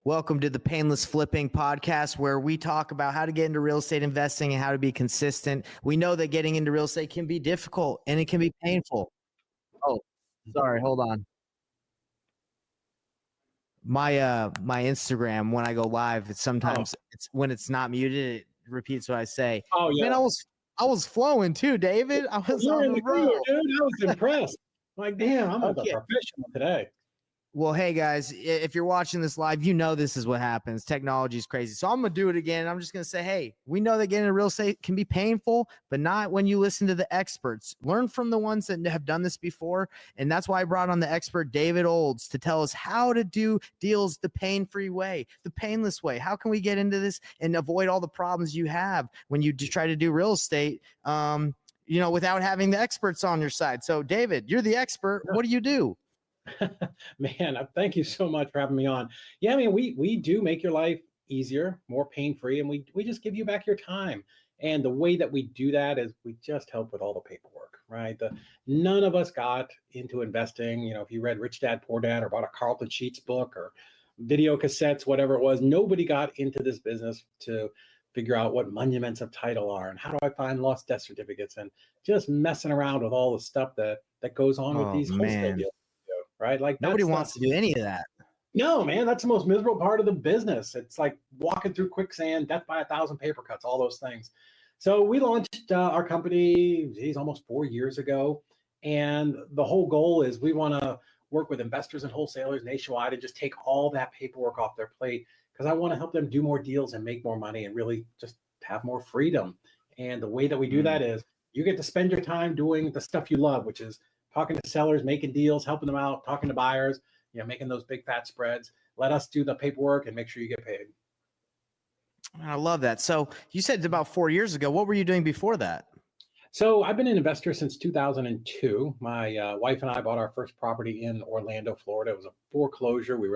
Welcome to the Payneless Flipping Podcast, where we talk about how to get into real estate investing and how to be consistent. We know that getting into real estate can be difficult and it can be painful. Oh, sorry, hold on. My Instagram, when I go live, it's when it's not muted, it repeats what I say. Oh yeah, Man, I was flowing too, David. I was you're on in the the crew, road. dude. I was impressed. Like, damn, I'm a Okay. professional today. Well, hey guys, if you're watching this live, you know this is what happens. Technology is crazy. So I'm going to do it again. I'm just going to say, hey, we know that getting into real estate can be painful, but not when you listen to the experts. Learn from the ones that have done this before. And that's why I brought on the expert, David Olds, to tell us how to do deals the pain-free way, the painless way. How can we get into this and avoid all the problems you have when you try to do real estate, without having the experts on your side. So David, you're the expert. What do you do? Man, thank you so much for having me on. Yeah, I mean, we do make your life easier, more pain-free, and we just give you back your time. And the way that we do that is we just help with all the paperwork, right? None of us got into investing. You know, if you read Rich Dad, Poor Dad or bought a Carlton Sheets book or video cassettes, whatever it was, nobody got into this business to figure out what monuments of title are and how do I find lost death certificates and just messing around with all the stuff that goes on with these wholesale deals. Right? Like nobody wants to do any of that. No, man, that's the most miserable part of the business. It's like walking through quicksand, death by 1,000 paper cuts, all those things. So we launched our company, almost 4 years ago. And the whole goal is we want to work with investors and wholesalers nationwide and just take all that paperwork off their plate because I want to help them do more deals and make more money and really just have more freedom. And the way that we do that is you get to spend your time doing the stuff you love, which is talking to sellers, making deals, helping them out, talking to buyers, making those big fat spreads. Let us do the paperwork and make sure you get paid. I love that. So you said about 4 years ago. What were you doing before that? So I've been an investor since 2002. My wife and I bought our first property in Orlando, Florida. It was a foreclosure. We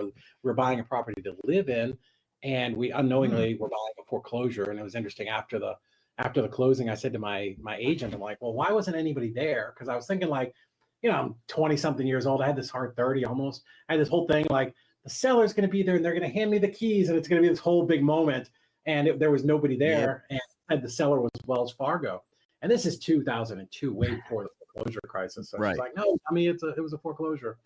were buying a property to live in, and we unknowingly were buying a foreclosure. And it was interesting after the closing, I said to my agent, I'm like, well, why wasn't anybody there? Because I was thinking like, I'm 20 something years old. I had this hard 30 almost. I had this whole thing like the seller's going to be there and they're going to hand me the keys and it's going to be this whole big moment. And there was nobody there. Yep. And the seller was Wells Fargo. And this is 2002, way before the foreclosure crisis. So she's like, no, I mean, it was a foreclosure.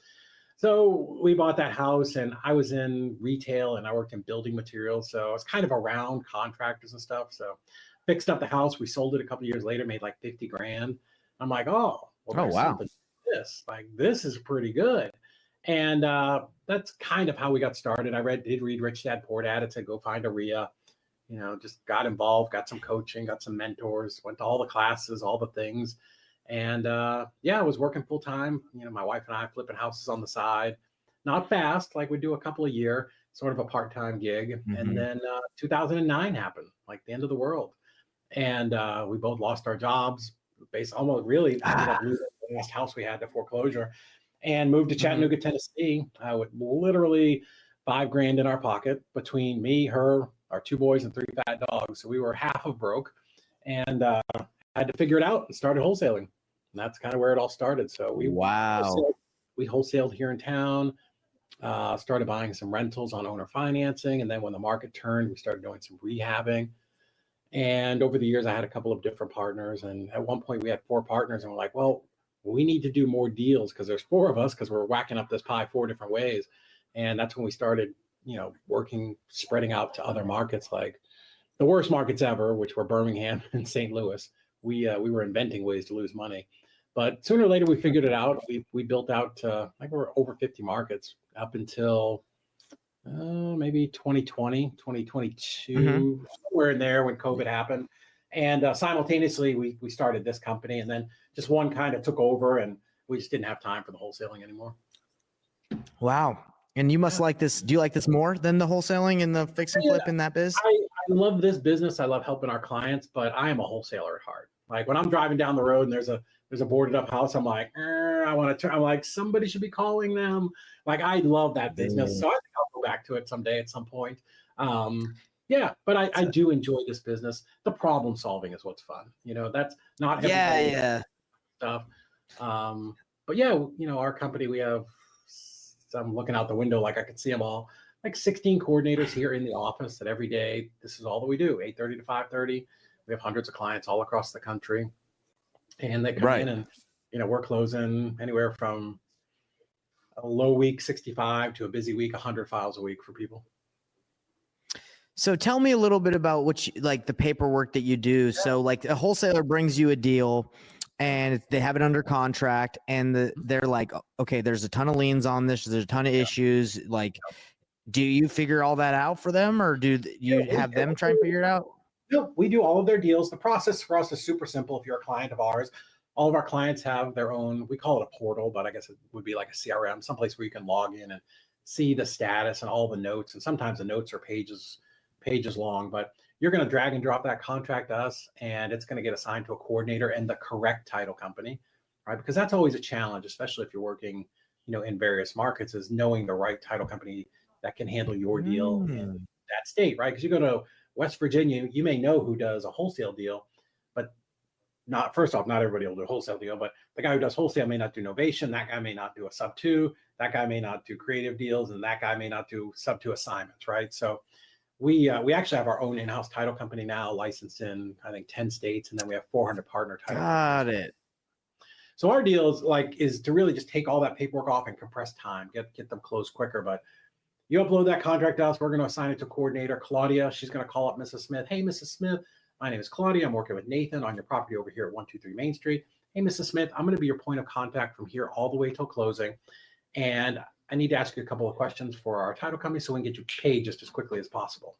So we bought that house and I was in retail and I worked in building materials. So I was kind of around contractors and stuff. So fixed up the house. We sold it a couple of years later, made like 50 grand. I'm like, oh, well, wow. This is pretty good. And that's kind of how we got started. I did read Rich Dad Poor Dad. It said go find a RIA, just got involved, got some coaching, got some mentors, went to all the classes, all the things. And I was working full time. My wife and I flipping houses on the side, not fast, like we do a couple a year, sort of a part-time gig. And then 2009 happened, like the end of the world. And we both lost our jobs. Almost really ended up losing the last house we had to foreclosure and moved to Chattanooga, Tennessee. With literally $5,000 in our pocket between me, her, our 2 boys and 3 fat dogs. So we were half of broke and had to figure it out and started wholesaling. And that's kind of where it all started. So we wholesaled here in town, started buying some rentals on owner financing. And then when the market turned, we started doing some rehabbing. And over the years, I had a couple of different partners. And at one point we had 4 partners and we're like, well, we need to do more deals because there's 4 of us because we're whacking up this pie 4 different ways. And that's when we started, working, spreading out to other markets, like the worst markets ever, which were Birmingham and St. Louis. We were inventing ways to lose money. But sooner or later, we figured it out. We built out, we're over 50 markets up until maybe 2020, 2022, somewhere in there when COVID happened. And simultaneously, we started this company. And then just one kind of took over and we just didn't have time for the wholesaling anymore. Wow. And you must like this. Do you like this more than the wholesaling and the fix and flip in that biz? I love this business. I love helping our clients, but I am a wholesaler at heart. Like when I'm driving down the road and there's a boarded up house, I'm like, I want to turn. I'm like, somebody should be calling them. Like I love that business. So I think I'll go back to it someday at some point. But I do enjoy this business. The problem solving is what's fun. That's not everybody stuff. But our company, we have, I'm looking out the window like I can see them all. like 16 coordinators here in the office that every day, this is all that we do, 8:30 to 5:30. We have hundreds of clients all across the country, and they come in and, we're closing anywhere from a low week, 65, to a busy week, 100 files a week for people. So tell me a little bit about like the paperwork that you do. Yeah. So like a wholesaler brings you a deal and they have it under contract and they're like, okay, there's a ton of liens on this. There's a ton of issues. Like, do you figure all that out for them, or do you have them try and figure it out? No, we do all of their deals. The process for us is super simple. If you're a client of ours, all of our clients have their own, we call it a portal, but I guess it would be like a CRM, someplace where you can log in and see the status and all the notes. And sometimes the notes are pages long, but you're going to drag and drop that contract to us, and it's going to get assigned to a coordinator and the correct title company, right? Because that's always a challenge, especially if you're working, in various markets, is knowing the right title company that can handle your deal in that state, right? Because you go to West Virginia, you may know who does a wholesale deal, but not everybody will do a wholesale deal, but the guy who does wholesale may not do novation. That guy may not do a sub 2. That guy may not do creative deals, and that guy may not do sub 2 assignments, right? So we actually have our own in-house title company now, licensed in, I think, 10 states, and then we have 400 partner title companies. Got it. So our deal is to really just take all that paperwork off and compress time, get them closed quicker. But you upload that contract to us, we're going to assign it to coordinator Claudia. She's going to call up Mrs. Smith. Hey, Mrs. Smith, my name is Claudia. I'm working with Nathan on your property over here at 123 Main Street. Hey, Mrs. Smith, I'm going to be your point of contact from here all the way till closing. And I need to ask you a couple of questions for our title company so we can get you paid just as quickly as possible,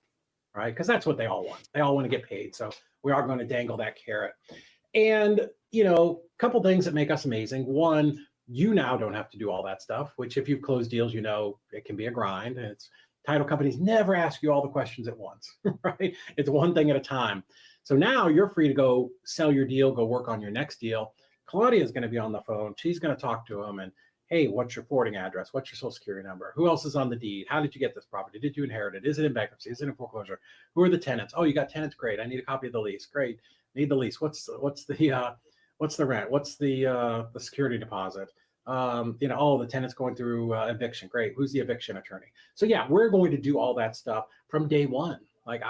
right? Because that's what they all want. They all want to get paid. So we are going to dangle that carrot. And, a couple things that make us amazing. One, you now don't have to do all that stuff, which if you've closed deals, it can be a grind. And title companies never ask you all the questions at once, right? It's one thing at a time. So now you're free to go sell your deal, go work on your next deal. Claudia is going to be on the phone. She's going to talk to them and, hey, what's your forwarding address? What's your social security number? Who else is on the deed? How did you get this property? Did you inherit it? Is it in bankruptcy? Is it in foreclosure? Who are the tenants? Oh, you got tenants? Great. I need a copy of the lease. Great. Need the lease. What's the rent? What's the security deposit? The tenants going through eviction. Great. Who's the eviction attorney? So yeah, we're going to do all that stuff from day one. Like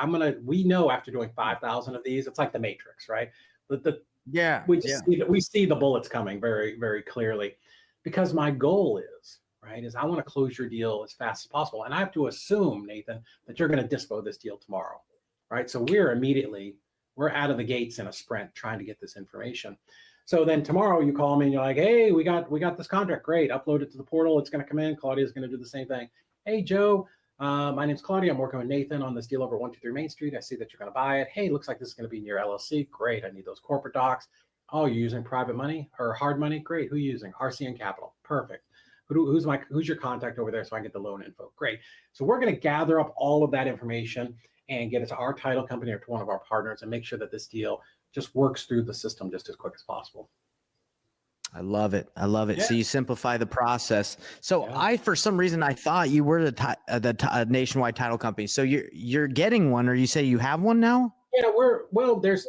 we know after doing 5,000 of these, it's like the Matrix, right? We see the bullets coming very, very clearly. Because my goal is I want to close your deal as fast as possible. And I have to assume, Nathan, that you're going to dispo this deal tomorrow, right? So we're out of the gates in a sprint trying to get this information. So then tomorrow you call me and you're like, hey, we got this contract. Great. Upload it to the portal. It's going to come in. Claudia's going to do the same thing. Hey, Joe, my name's Claudia. I'm working with Nathan on this deal over 123 Main Street. I see that you're going to buy it. Hey, looks like this is going to be in your LLC. Great. I need those corporate docs. Oh, you're using private money or hard money? Great. Who are you using? RCN Capital. Perfect. Who's your contact over there so I can get the loan info? Great. So we're going to gather up all of that information and get it to our title company or to one of our partners and make sure that this deal just works through the system just as quick as possible. I love it. Yeah. So you simplify the process. So yeah. for some reason, I thought you were the nationwide title company. So you're getting one, or you say you have one now? Yeah, there's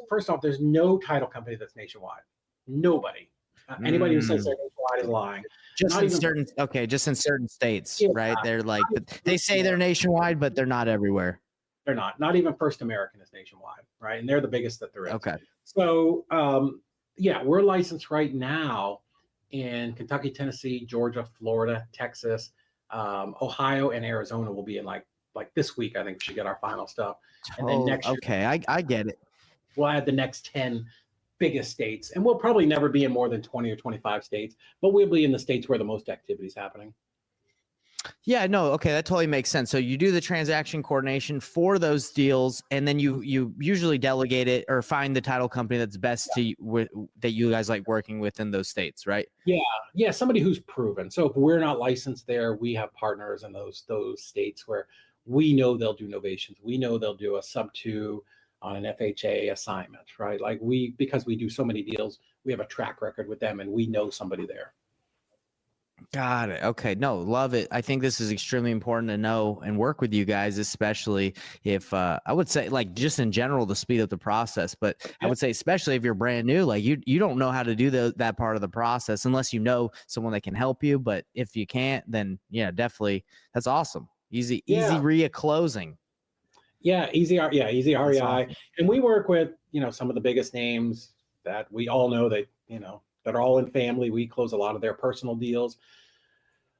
no title company that's nationwide. Nobody. Anybody who says they're nationwide is lying. Just in certain states, right? They're like, they say they're nationwide, but they're not everywhere. They're not even First American is nationwide, right? And they're the biggest that there is. Okay. So, we're licensed right now in Kentucky, Tennessee, Georgia, Florida, Texas, Ohio, and Arizona will be in like this week. I think we should get our final stuff. And then next year, okay, I get it. We'll add the next 10 biggest states, and we'll probably never be in more than 20 or 25 states, but we'll be in the states where the most activity is happening. Yeah, no, okay, that totally makes sense. So you do the transaction coordination for those deals, and then you usually delegate it or find the title company that's best that you guys like working with in those states, right? Yeah, somebody who's proven. So if we're not licensed there, we have partners in those states where we know they'll do novations. We know they'll do a sub 2 on an FHA assignment, right? Because we do so many deals, we have a track record with them and we know somebody there. Got it. Okay. No, love it. I think this is extremely important to know and work with you guys, especially if I would say just in general to speed up the process, but I would say especially if you're brand new, you don't know how to do that part of the process unless you know someone that can help you. But if you can't, then yeah, definitely. That's awesome. Easy Yeah. REIA closing. Easy That's REI. awesome. And we work with, some of the biggest names that we all know that, that are all in family. We close a lot of their personal deals.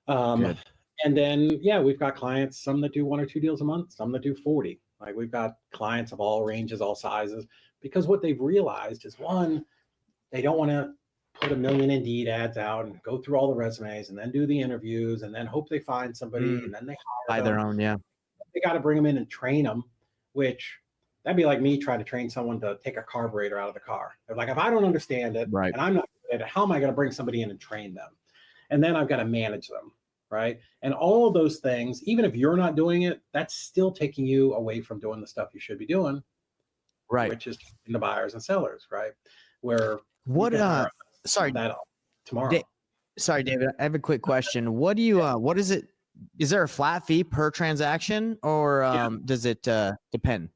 Good. And then, we've got clients, some that do 1 or 2 deals a month, some that do 40. Like we've got clients of all ranges, all sizes, because what they've realized is, one, they don't want to put 1 million Indeed ads out and go through all the resumes and then do the interviews and then hope they find somebody and then they hire By their them. own, yeah. They got to bring them in and train them, which that'd be like me trying to train someone to take a carburetor out of the car. They're like, if I don't understand it Right. and I'm not good at it, how am I going to bring somebody in and train them? And then I've got to manage them, right? And all of those things, even if you're not doing it, that's still taking you away from doing the stuff you should be doing, Right. which is the buyers and sellers, right? Where what sorry that tomorrow. Sorry, David, I have a quick question. What do you what is it? Is there a flat fee per transaction, or does it depend?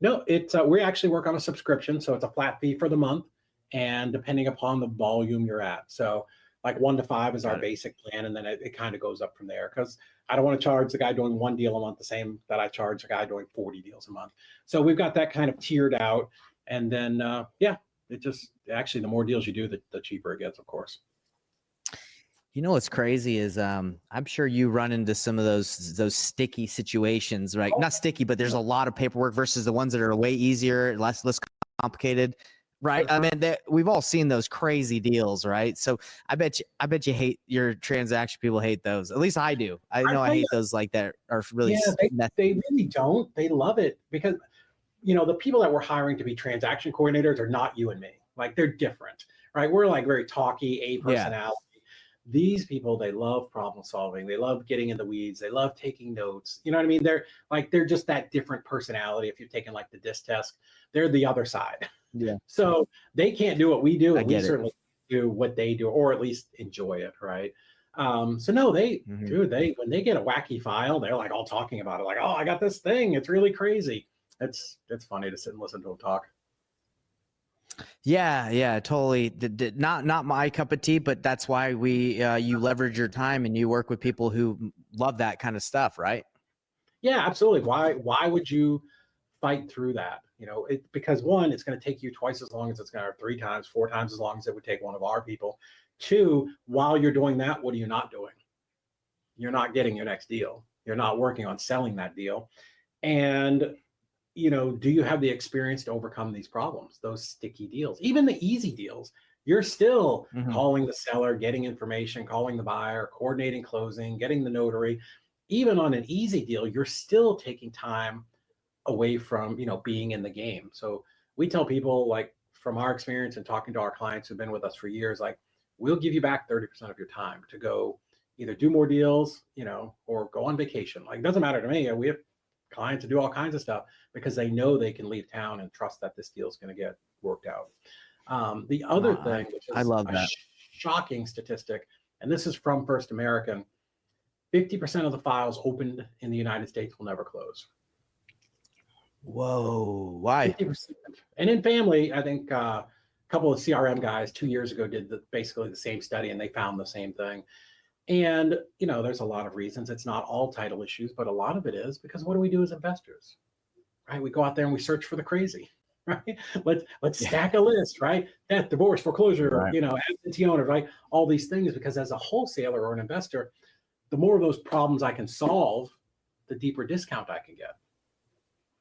No, it's we actually work on a subscription, so it's a flat fee for the month, and depending upon the volume you're at. So like 1 to 5 is our basic plan, and then it kind of goes up from there, because I don't want to charge the guy doing 1 deal a month the same that I charge the guy doing 40 deals a month. So we've got that kind of tiered out, and then it just actually the more deals you do, the cheaper it gets, of course. You know what's crazy is I'm sure you run into some of those sticky situations, right? Not sticky, but there's a lot of paperwork versus the ones that are way easier, less complicated, right? I mean, we've all seen those crazy deals, right? So I bet you hate your transaction. People hate those. At least I do. I know I hate those like that are really. They really don't. They love it because the people that we're hiring to be transaction coordinators are not you and me. Like they're different, right? We're like very talky, a personality. These people, they love problem solving. They love getting in the weeds. They love taking notes. You know what I mean? They're just that different personality. If you've taken like the DISC test, they're the other side. Yeah. So they can't do what we do. And we certainly do what they do, or at least enjoy it. Right. So no, dude, when they get a wacky file, they're like all talking about it. Like, oh, I got this thing. It's really crazy. It's funny to sit and listen to them talk. Yeah, totally. Not my cup of tea, but that's why you leverage your time and you work with people who love that kind of stuff, right? Yeah, absolutely. Why would you fight through that? Because one, it's going to take you twice as long as it's going to, 3 times, 4 times as long as it would take one of our people. 2, while you're doing that, what are you not doing? You're not getting your next deal. You're not working on selling that deal. And do you have the experience to overcome these problems, those sticky deals, even the easy deals? You're still calling the seller, getting information, calling the buyer, coordinating closing, getting the notary. Even on an easy deal, you're still taking time away from, being in the game. So we tell people, like, from our experience and talking to our clients who've been with us for years, like, we'll give you back 30% of your time to go either do more deals, or go on vacation. Like, it doesn't matter to me. We have clients to do all kinds of stuff because they know they can leave town and trust that this deal is going to get worked out. The other thing, which is I love that shocking statistic, and this is from First American, 50% of the files opened in the United States will never close. Whoa, why? 50%. And in family, I think a couple of CRM guys 2 years ago did basically the same study, and they found the same thing. And, there's a lot of reasons. It's not all title issues, but a lot of it is because what do we do as investors, right? We go out there and we search for the crazy, right? Let's stack a list, right? Death, divorce, foreclosure, right. absentee owner, right? All these things, because as a wholesaler or an investor, the more of those problems I can solve, the deeper discount I can get.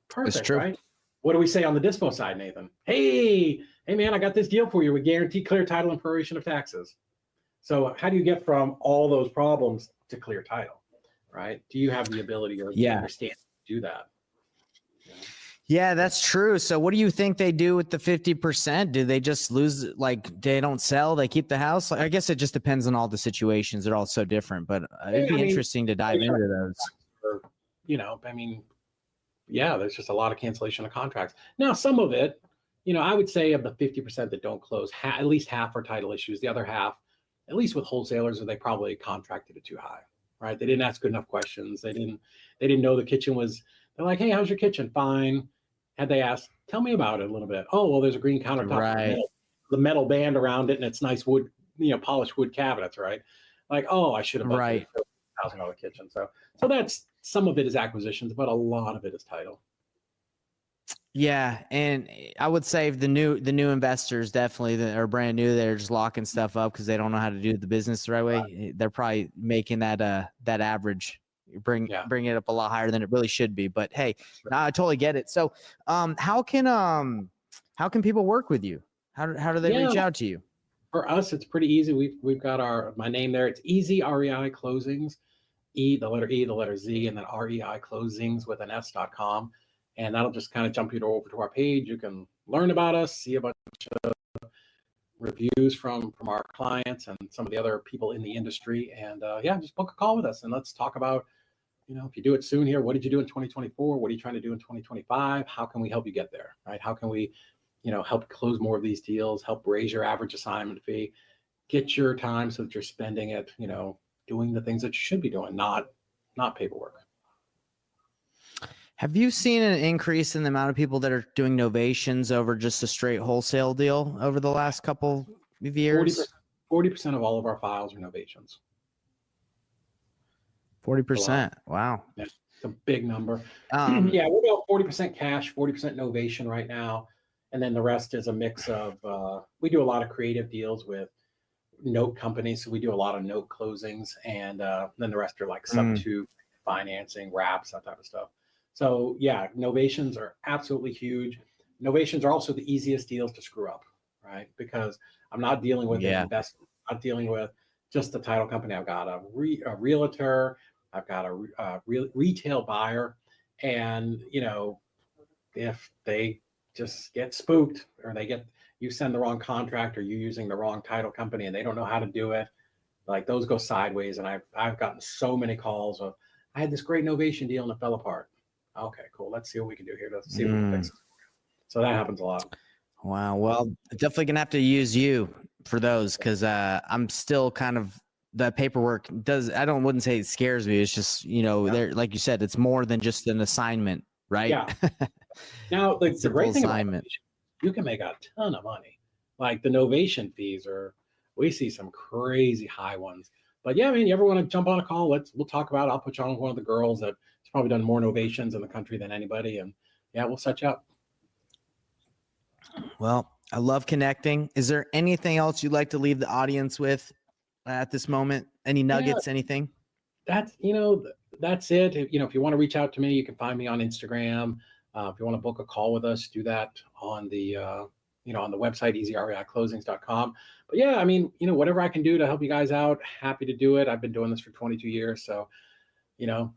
Perfect, it's true. Right? What do we say on the dispo side, Nathan? Hey, man, I got this deal for you. We guarantee clear title and proration of taxes. So how do you get from all those problems to clear title, right? Do you have the ability or the understanding to do that? Yeah, that's true. So what do you think they do with the 50%? Do they just lose, like, they don't sell, they keep the house? I guess it just depends on all the situations. They're all so different, but it'd be interesting to dive into those. There's just a lot of cancellation of contracts. Now, some of it, I would say of the 50% that don't close, at least half are title issues. The other half, at least with wholesalers, or they probably contracted it too high, right? They didn't ask good enough questions. They didn't know the kitchen was, they're like, hey, how's your kitchen? Fine. Had they asked, tell me about it a little bit. Oh, well, there's a green countertop, right, the metal band around it, and it's nice wood, polished wood cabinets, right? Like, oh, I should have budgeted for $1,000 kitchen. So that's some of it is acquisitions, but a lot of it is title. Yeah, and I would say the new investors definitely that are brand new, they're just locking stuff up because they don't know how to do the business the right way. They're probably making that average bring it up a lot higher than it really should be. But hey, I totally get it. So, how can people work with you? How do they reach out to you? For us, it's pretty easy. We've got my name there. It's Easy REI Closings, the letter Z, and then REI Closings with an S.com. And that'll just kind of jump you over to our page. You can learn about us, see a bunch of reviews from our clients and some of the other people in the industry. And just book a call with us and let's talk about, if you do it soon here, what did you do in 2024? What are you trying to do in 2025? How can we help you get there, right? How can we, help close more of these deals, help raise your average assignment fee, get your time so that you're spending it, doing the things that you should be doing, not paperwork. Have you seen an increase in the amount of people that are doing novations over just a straight wholesale deal over the last couple of years? 40% of all of our files are novations. 40%. Wow. That's a big number. We're about 40% cash, 40% novation right now. And then the rest is a mix of, we do a lot of creative deals with note companies. So we do a lot of note closings. And then the rest are like sub-2 financing, wraps, that type of stuff. So novations are absolutely huge. Novations are also the easiest deals to screw up, right? Because I'm not dealing with an investment. I'm not dealing with just the title company. I've got a realtor. I've got a retail buyer. And, if they just get spooked or you send the wrong contract or you using the wrong title company and they don't know how to do it, like those go sideways. And I've gotten so many calls of, I had this great novation deal and it fell apart. Okay, cool. Let's see what we can do here. Let's see if we can fix it. So that happens a lot. Wow. Well, definitely gonna have to use you for those because I'm still kind of the paperwork wouldn't say it scares me. It's just there, like you said, it's more than just an assignment, right? Yeah. Now the great thing assignment. About you can make a ton of money. Like the novation fees we see some crazy high ones. But you ever want to jump on a call? We'll talk about it. I'll put you on with one of the girls that's probably done more novations in the country than anybody. And we'll set you up. Well, I love connecting. Is there anything else you'd like to leave the audience with at this moment? Any nuggets, anything? That's it. If you want to reach out to me, you can find me on Instagram. If you want to book a call with us, do that on the, on the website, easyreiclosings.com. But whatever I can do to help you guys out, happy to do it. I've been doing this for 22 years. So,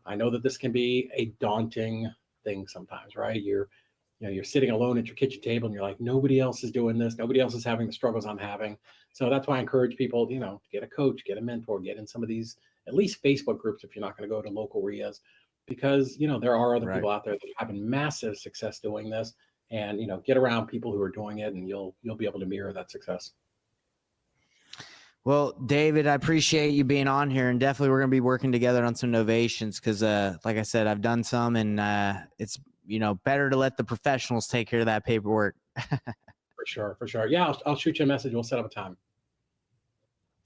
I know that this can be a daunting thing sometimes, right? You're sitting alone at your kitchen table and you're like, nobody else is doing this. Nobody else is having the struggles I'm having. So that's why I encourage people, to get a coach, get a mentor, get in some of these, at least Facebook groups, if you're not going to go to local RIAs, because, there are other people out there that are having massive success doing this, and, get around people who are doing it and you'll be able to mirror that success. Well, David, I appreciate you being on here, and definitely we're going to be working together on some novations because, like I said, I've done some, and it's better to let the professionals take care of that paperwork. For sure. Yeah, I'll shoot you a message. We'll set up a time.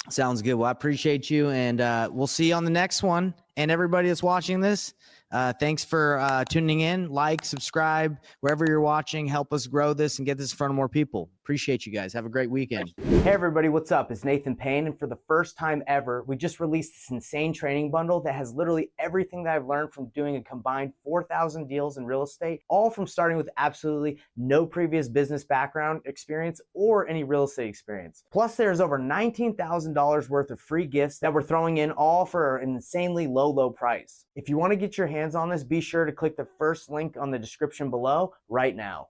Sounds good. Well, I appreciate you, and we'll see you on the next one. And everybody that's watching this, thanks for tuning in. Like, subscribe, wherever you're watching. Help us grow this and get this in front of more people. Appreciate you guys. Have a great weekend. Hey, everybody. What's up? It's Nathan Payne. And for the first time ever, we just released this insane training bundle that has literally everything that I've learned from doing a combined 4,000 deals in real estate, all from starting with absolutely no previous business background experience or any real estate experience. Plus, there's over $19,000 worth of free gifts that we're throwing in, all for an insanely low price. If you want to get your hands on this, be sure to click the first link on the description below right now.